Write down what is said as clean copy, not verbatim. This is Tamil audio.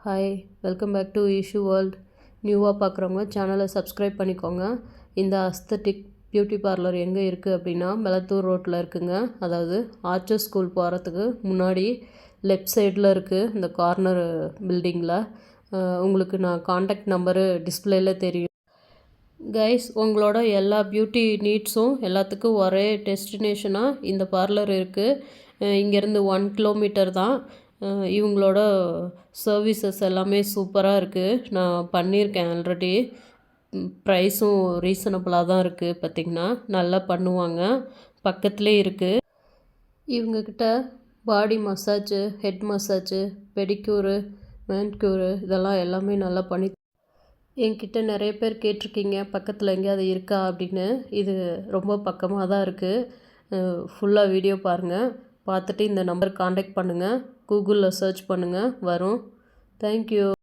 Hi, welcome back to issue world. நியூவாக பார்க்குறவங்க சேனலை சப்ஸ்கிரைப் பண்ணிக்கோங்க. இந்த அஸ்தட்டிக் பியூட்டி பார்லர் எங்கே இருக்குது அப்படின்னா மெலத்தூர் ரோட்டில் இருக்குங்க. அதாவது ஆர்ச்சர் ஸ்கூல் போகிறதுக்கு முன்னாடி லெஃப்ட் சைடில் இருக்குது, இந்த கார்னர் பில்டிங்கில். உங்களுக்கு நான் காண்டாக்ட் நம்பரு டிஸ்பிளேல தெரியும். கைஸ், உங்களோட எல்லா பியூட்டி நீட்ஸும் எல்லாத்துக்கும் ஒரே டெஸ்டினேஷனாக இந்த பார்லர் இருக்குது. இங்கேருந்து 1 கிலோமீட்டர் தான். இவங்களோட சர்வீசஸ் எல்லாமே சூப்பராக இருக்குது. நான் பண்ணியிருக்கேன் ஆல்ரெடி. ப்ரைஸும் ரீசனபிளாக தான் இருக்குது. பார்த்திங்கன்னா நல்லா பண்ணுவாங்க. பக்கத்துலேயே இருக்குது. இவங்கக்கிட்ட பாடி மசாஜு, ஹெட் மசாஜு, பெடிக்யூரு, மேன்க்யூரு இதெல்லாம் எல்லாமே நல்லா பண்ணி. என்கிட்ட நிறைய பேர் கேட்டிருக்கீங்க பக்கத்தில் எங்கேயாவது இருக்கா அப்படின்னு. இது ரொம்ப பக்கமாக தான் இருக்குது. ஃபுல்லாக வீடியோ பாருங்கள். பார்த்துட்டு இந்த நம்பர் காண்டாக்ட் பண்ணுங்கள். கூகுளில் சர்ச் பண்ணுங்கள், வரும். தேங்க்யூ.